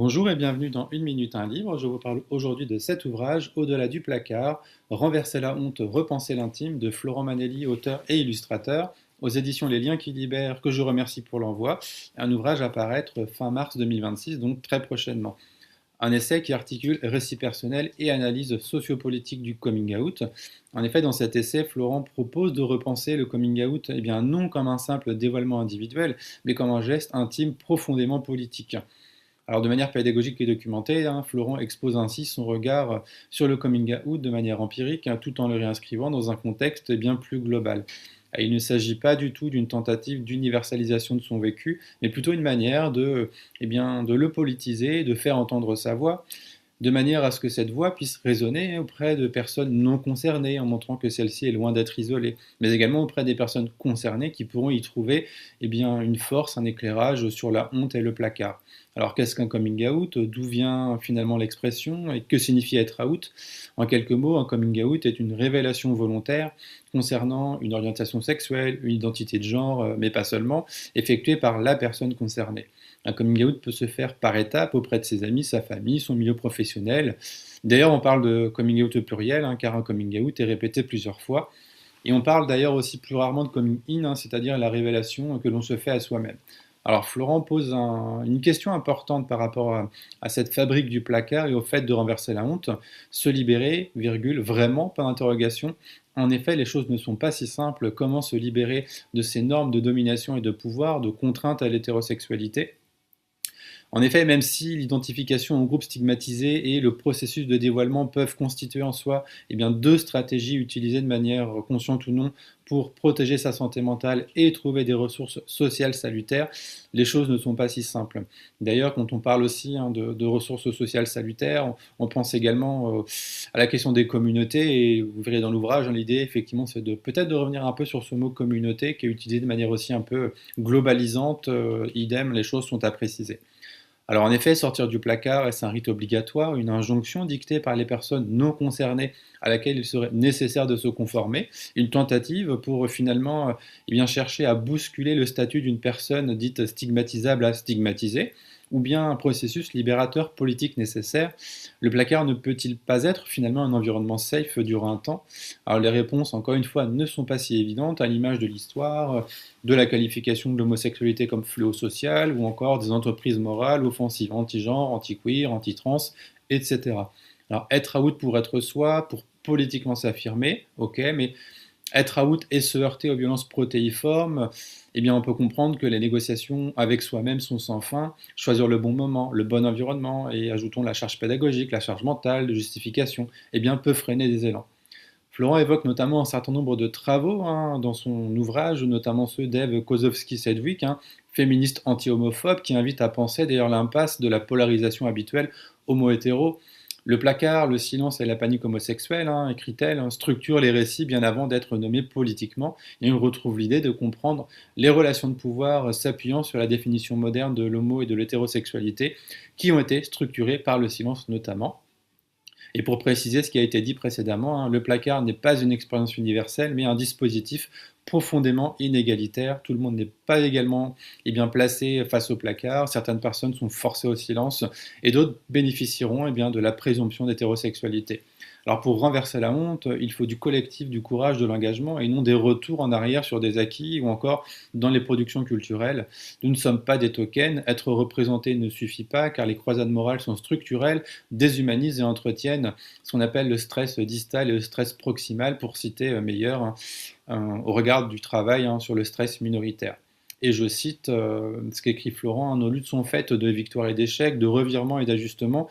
Bonjour et bienvenue dans Une minute un livre. Je vous parle aujourd'hui de cet ouvrage, Au-delà du placard, Renverser la honte, repenser l'intime, de Florent Manelli, auteur et illustrateur, aux éditions Les Liens qui libèrent, que je remercie pour l'envoi. Un ouvrage à paraître fin mars 2026, donc très prochainement. Un essai qui articule récit personnel et analyse sociopolitique du coming out. En effet, dans cet essai, Florent propose de repenser le coming out, non comme un simple dévoilement individuel, mais comme un geste intime profondément politique. Alors de manière pédagogique et documentée, Florent expose ainsi son regard sur le coming out de manière empirique, tout en le réinscrivant dans un contexte bien plus global. Il ne s'agit pas du tout d'une tentative d'universalisation de son vécu, mais plutôt une manière de le politiser, de faire entendre sa voix, de manière à ce que cette voix puisse résonner auprès de personnes non concernées, en montrant que celle-ci est loin d'être isolée, mais également auprès des personnes concernées qui pourront y trouver une force, un éclairage sur la honte et le placard. Alors qu'est-ce qu'un coming out? D'où vient finalement l'expression? Et que signifie être out? En quelques mots, un coming out est une révélation volontaire concernant une orientation sexuelle, une identité de genre, mais pas seulement, effectuée par la personne concernée. Un coming out peut se faire par étapes auprès de ses amis, sa famille, son milieu professionnel. D'ailleurs, on parle de coming out au pluriel, car un coming out est répété plusieurs fois. Et on parle d'ailleurs aussi plus rarement de coming in, c'est-à-dire la révélation que l'on se fait à soi-même. Alors Florent pose une question importante par rapport à cette fabrique du placard et au fait de renverser la honte. Se libérer, virgule, vraiment, pas d'interrogation. En effet, les choses ne sont pas si simples. Comment se libérer de ces normes de domination et de pouvoir, de contrainte à l'hétérosexualité? En effet, même si l'identification au groupe stigmatisé et le processus de dévoilement peuvent constituer en soi deux stratégies utilisées de manière consciente ou non pour protéger sa santé mentale et trouver des ressources sociales salutaires, les choses ne sont pas si simples. D'ailleurs, quand on parle aussi de ressources sociales salutaires, on pense également à la question des communautés, et vous verrez dans l'ouvrage, l'idée effectivement c'est peut-être de revenir un peu sur ce mot communauté qui est utilisé de manière aussi un peu globalisante, idem, les choses sont à préciser. Alors en effet, sortir du placard, est-ce un rite obligatoire, une injonction dictée par les personnes non concernées à laquelle il serait nécessaire de se conformer, une tentative pour finalement chercher à bousculer le statut d'une personne dite stigmatisable à stigmatiser, ou bien un processus libérateur politique nécessaire? Le placard ne peut-il pas être finalement un environnement safe durant un temps? Alors les réponses, encore une fois, ne sont pas si évidentes, à l'image de l'histoire, de la qualification de l'homosexualité comme fléau social, ou encore des entreprises morales offensives anti-genre, anti-queer, anti-trans, etc. Alors être out pour être soi, pour politiquement s'affirmer, ok, mais être out et se heurter aux violences protéiformes, on peut comprendre que les négociations avec soi-même sont sans fin. Choisir le bon moment, le bon environnement, et ajoutons la charge pédagogique, la charge mentale, de justification, peut freiner des élans. Florent évoque notamment un certain nombre de travaux dans son ouvrage, notamment ceux d'Eve Kozowski-Sedgwick, féministe anti-homophobe, qui invite à penser d'ailleurs l'impasse de la polarisation habituelle homo-hétéro. Le placard, le silence et la panique homosexuelle, écrit-elle, structurent les récits bien avant d'être nommés politiquement, et on retrouve l'idée de comprendre les relations de pouvoir s'appuyant sur la définition moderne de l'homo et de l'hétérosexualité, qui ont été structurées par le silence notamment. Et pour préciser ce qui a été dit précédemment, le placard n'est pas une expérience universelle, mais un dispositif profondément inégalitaire. Tout le monde n'est pas également placé face au placard. Certaines personnes sont forcées au silence et d'autres bénéficieront de la présomption d'hétérosexualité. Alors pour renverser la honte, il faut du collectif, du courage, de l'engagement et non des retours en arrière sur des acquis ou encore dans les productions culturelles. Nous ne sommes pas des tokens, être représenté ne suffit pas car les croisades morales sont structurelles, déshumanisent et entretiennent ce qu'on appelle le stress distal et le stress proximal, pour citer meilleur, au regard du travail sur le stress minoritaire. Et je cite ce qu'écrit Florent: nos luttes sont faites de victoires et d'échecs, de revirements et d'ajustements,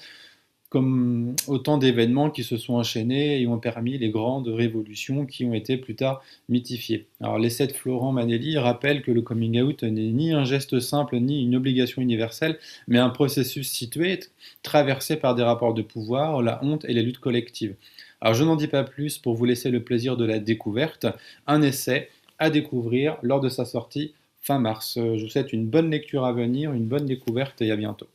comme autant d'événements qui se sont enchaînés et ont permis les grandes révolutions qui ont été plus tard mythifiées. Alors l'essai de Florent Manelli rappelle que le coming out n'est ni un geste simple ni une obligation universelle, mais un processus situé, traversé par des rapports de pouvoir, la honte et les luttes collectives. Alors je n'en dis pas plus pour vous laisser le plaisir de la découverte, un essai à découvrir lors de sa sortie fin mars. Je vous souhaite une bonne lecture à venir, une bonne découverte et à bientôt.